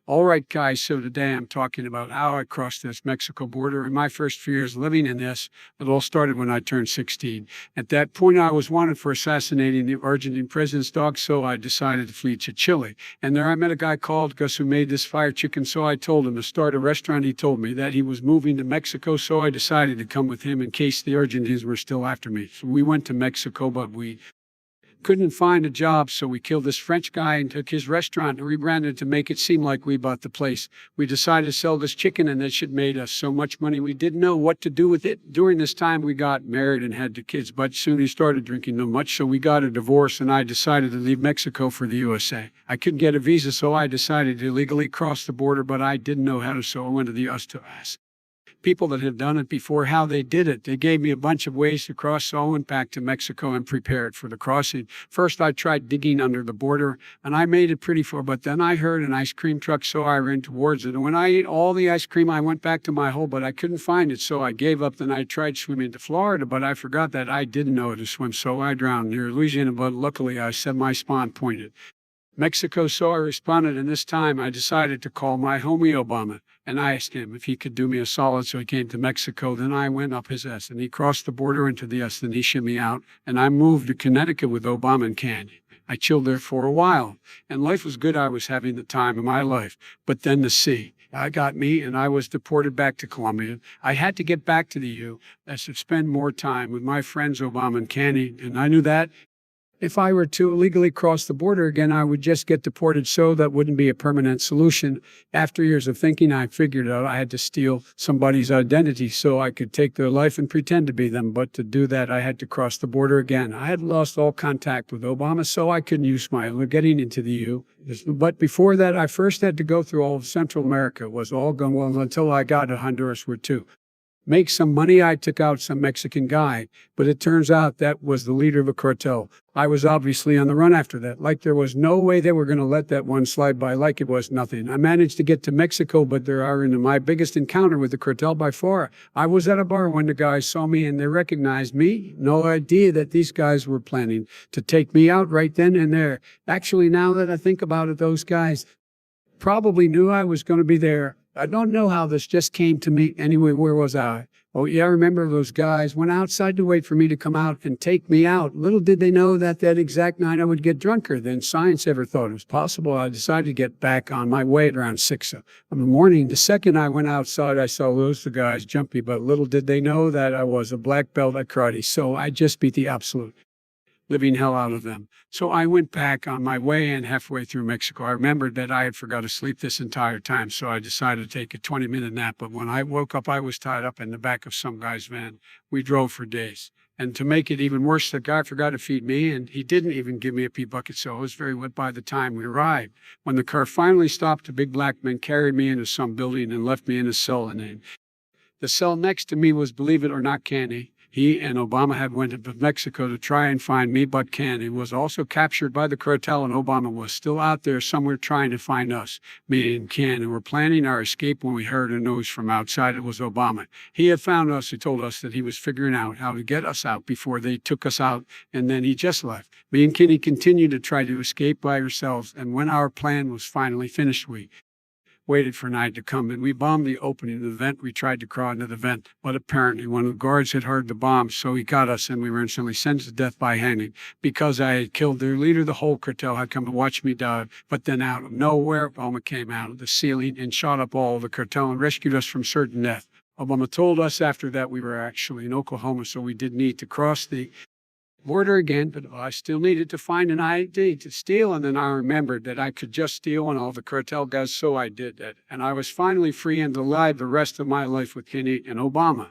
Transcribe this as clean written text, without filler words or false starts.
All right, guys, so today I'm talking about how I crossed this Mexico border in my first few years living in this. It all started when I turned 16. At that point, I was wanted for assassinating the Argentine president's dog, so I decided to flee to Chile. And there I met a guy called Gus who made this fire chicken, so I told him to start a restaurant. He told me that he was moving to Mexico, so I decided to come with him in case the Argentines were still after me. So we went to Mexico, but we couldn't find a job, so we killed this French guy and took his restaurant and rebranded it to make it seem like we bought the place. We decided to sell this chicken, and that shit made us so much money we didn't know what to do with it. During this time, we got married and had 2 kids, but soon he started drinking too much, so we got a divorce, and I decided to leave Mexico for the USA. I couldn't get a visa, so I decided to illegally cross the border, but I didn't know how to, so I went to the US to ask people that have done it before how they did it. They gave me a bunch of ways to cross, so I went back to Mexico and prepared for the crossing. First, I tried digging under the border, and I made it pretty far, but then I heard an ice cream truck, so I ran towards it. And when I ate all the ice cream, I went back to my hole, but I couldn't find it, so I gave up. Then I tried swimming to Florida, but I forgot that I didn't know how to swim, so I drowned near Louisiana, but luckily I said my spawn pointed Mexico, so I responded, and this time I decided to call my homie Obama, and I asked him if he could do me a solid, so he came to Mexico. Then I went up his ass, and he crossed the border into the S, then he shimmied me out, and I moved to Connecticut with Obama and Candy. I chilled there for a while, and life was good. I was having the time of my life, but then the sea. I got me, and I was deported back to Colombia. I had to get back to the U.S. to spend more time with my friends Obama and Candy, and I knew that if I were to illegally cross the border again, I would just get deported, so that wouldn't be a permanent solution. After years of thinking, I figured out I had to steal somebody's identity so I could take their life and pretend to be them. But to do that, I had to cross the border again. I had lost all contact with Obama, so I couldn't use my getting into the U. But before that, I first had to go through all of Central America. It was all going well until I got to Honduras, where to make some money, I took out some Mexican guy, but it turns out that was the leader of a cartel. I was obviously on the run after that. Like there was no way they were going to let that one slide by like it was nothing. I managed to get to Mexico, but there are into my biggest encounter with the cartel by far. I was at a bar when the guys saw me and they recognized me. No idea that these guys were planning to take me out right then and there. Actually, now that I think about it, those guys probably knew I was going to be there. I don't know how this just came to me. Anyway, where was I? Oh, yeah, I remember those guys went outside to wait for me to come out and take me out. Little did they know that that exact night I would get drunker than science ever thought it was possible. I decided to get back on my way at around 6 in the morning. The second I went outside, I saw those the guys jumpy, but little did they know that I was a black belt at karate. So I just beat the absolute living hell out of them. So I went back on my way, and halfway through Mexico, I remembered that I had forgot to sleep this entire time, so I decided to take a 20-minute nap. But when I woke up, I was tied up in the back of some guy's van. We drove for days. And to make it even worse, the guy forgot to feed me, and he didn't even give me a pee bucket, so I was very wet by the time we arrived. When the car finally stopped, a big black man carried me into some building and left me in a cell. And the cell next to me was, believe it or not, Candy. He and Obama had went to Mexico to try and find me, but Candy was also captured by the cartel, and Obama was still out there somewhere trying to find us. Me and Candy were planning our escape when we heard a noise from outside. It was Obama. He had found us. He told us that he was figuring out how to get us out before they took us out, and then he just left. Me and Kenny continued to try to escape by ourselves, and when our plan was finally finished, we waited for night to come, and we bombed the opening of the vent. We tried to crawl into the vent, but apparently one of the guards had heard the bomb, so he got us, and we were instantly sentenced to death by hanging. Because I had killed their leader, the whole cartel had come to watch me die. But then out of nowhere, Obama came out of the ceiling and shot up all of the cartel and rescued us from certain death. Obama told us after that we were actually in Oklahoma, so we didn't need to cross the border again, but I still needed to find an ID to steal, and then I remembered that I could just steal on all the cartel guys, so I did that. And I was finally free and alive the rest of my life with Kenny and Obama.